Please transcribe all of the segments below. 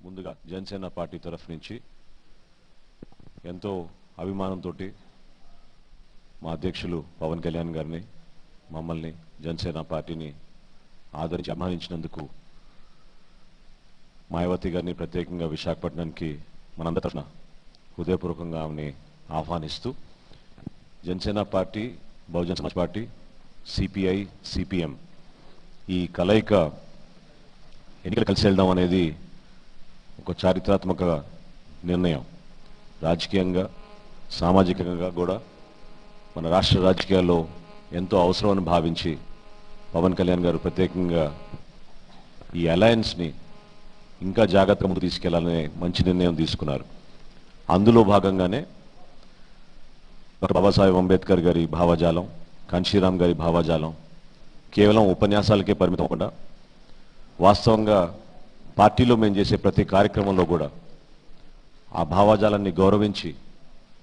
ముందుగా జనసేన పార్టీ తరఫు నుంచి ఎంతో అభిమానంతో మా అధ్యక్షులు పవన్ కళ్యాణ్ గారిని మమ్మల్ని జనసేన పార్టీని ఆదరించి అభిమానించినందుకు మాయావతి గారిని ప్రత్యేకంగా విశాఖపట్నానికి మనందరి తరఫున హృదయపూర్వకంగా ఆమెని ఆహ్వానిస్తూ Janasena party Bahujan Samaj party CPI CPM ఈ కలయిక ఎన్నికలు కలిసి వెళ్దాం అనేది ఒక చారిత్రాత్మక నిర్ణయం. రాజకీయంగా సామాజికంగా కూడా మన రాష్ట్ర రాజకీయాల్లో ఎంతో అవసరమని భావించి పవన్ కళ్యాణ్ గారు ప్రత్యేకంగా ఈ అలయన్స్ని ఇంకా జాగ్రత్తగా ముందుకు తీసుకెళ్లాలనే మంచి నిర్ణయం తీసుకున్నారు. అందులో భాగంగానే డాక్టర్ బాబాసాహెబ్ అంబేద్కర్ గారి భావజాలం, కాంశీరామ్ గారి భావజాలం కేవలం ఉపన్యాసాలకే పరిమితం అవ్వకుండా వాస్తవంగా పార్టీలో మేము చేసే ప్రతి కార్యక్రమంలో కూడా ఆ భావజాలాన్ని గౌరవించి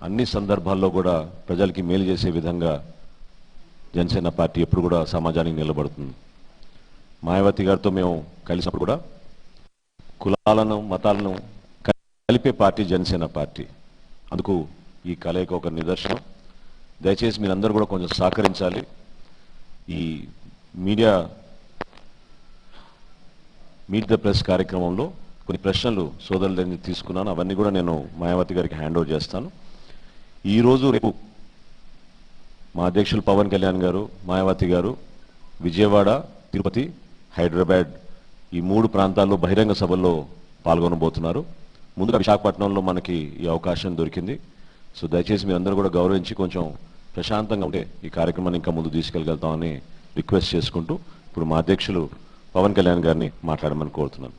అన్ని సందర్భాల్లో కూడా ప్రజలకి మేలు చేసే విధంగా జనసేన పార్టీ ఎప్పుడు కూడా సమాజానికి నిలబడుతుంది. మాయావతి గారితో మేము కలిసినప్పుడు కూడా కులాలను మతాలను కలిపే పార్టీ జనసేన పార్టీ. అందుకు ఈ కలయిక ఒక నిదర్శనం. దయచేసి మీరందరూ కూడా కొంచెం సహకరించాలి. ఈ మీట్ ద ప్రెస్ కార్యక్రమంలో కొన్ని ప్రశ్నలు సోదరుల దగ్గర తీసుకున్నాను. అవన్నీ కూడా నేను మాయావతి గారికి హ్యాండ్ ఓవర్ చేస్తాను. ఈరోజు రేపు మా అధ్యక్షులు పవన్ కళ్యాణ్ గారు, మాయావతి గారు విజయవాడ, తిరుపతి, హైదరాబాద్ ఈ 3 ప్రాంతాల్లో బహిరంగ సభల్లో పాల్గొనబోతున్నారు. ముందుగా విశాఖపట్నంలో మనకి ఈ అవకాశం దొరికింది. సో దయచేసి మీరందరూ కూడా గౌరవించి కొంచెం ప్రశాంతంగా ఉంటే ఈ కార్యక్రమాన్ని ఇంకా ముందు తీసుకెళ్ళగలుగుతామని రిక్వెస్ట్ చేసుకుంటూ ఇప్పుడు మా అధ్యక్షులు పవన్ కళ్యాణ్ గారిని మాట్లాడమని కోరుతున్నాను.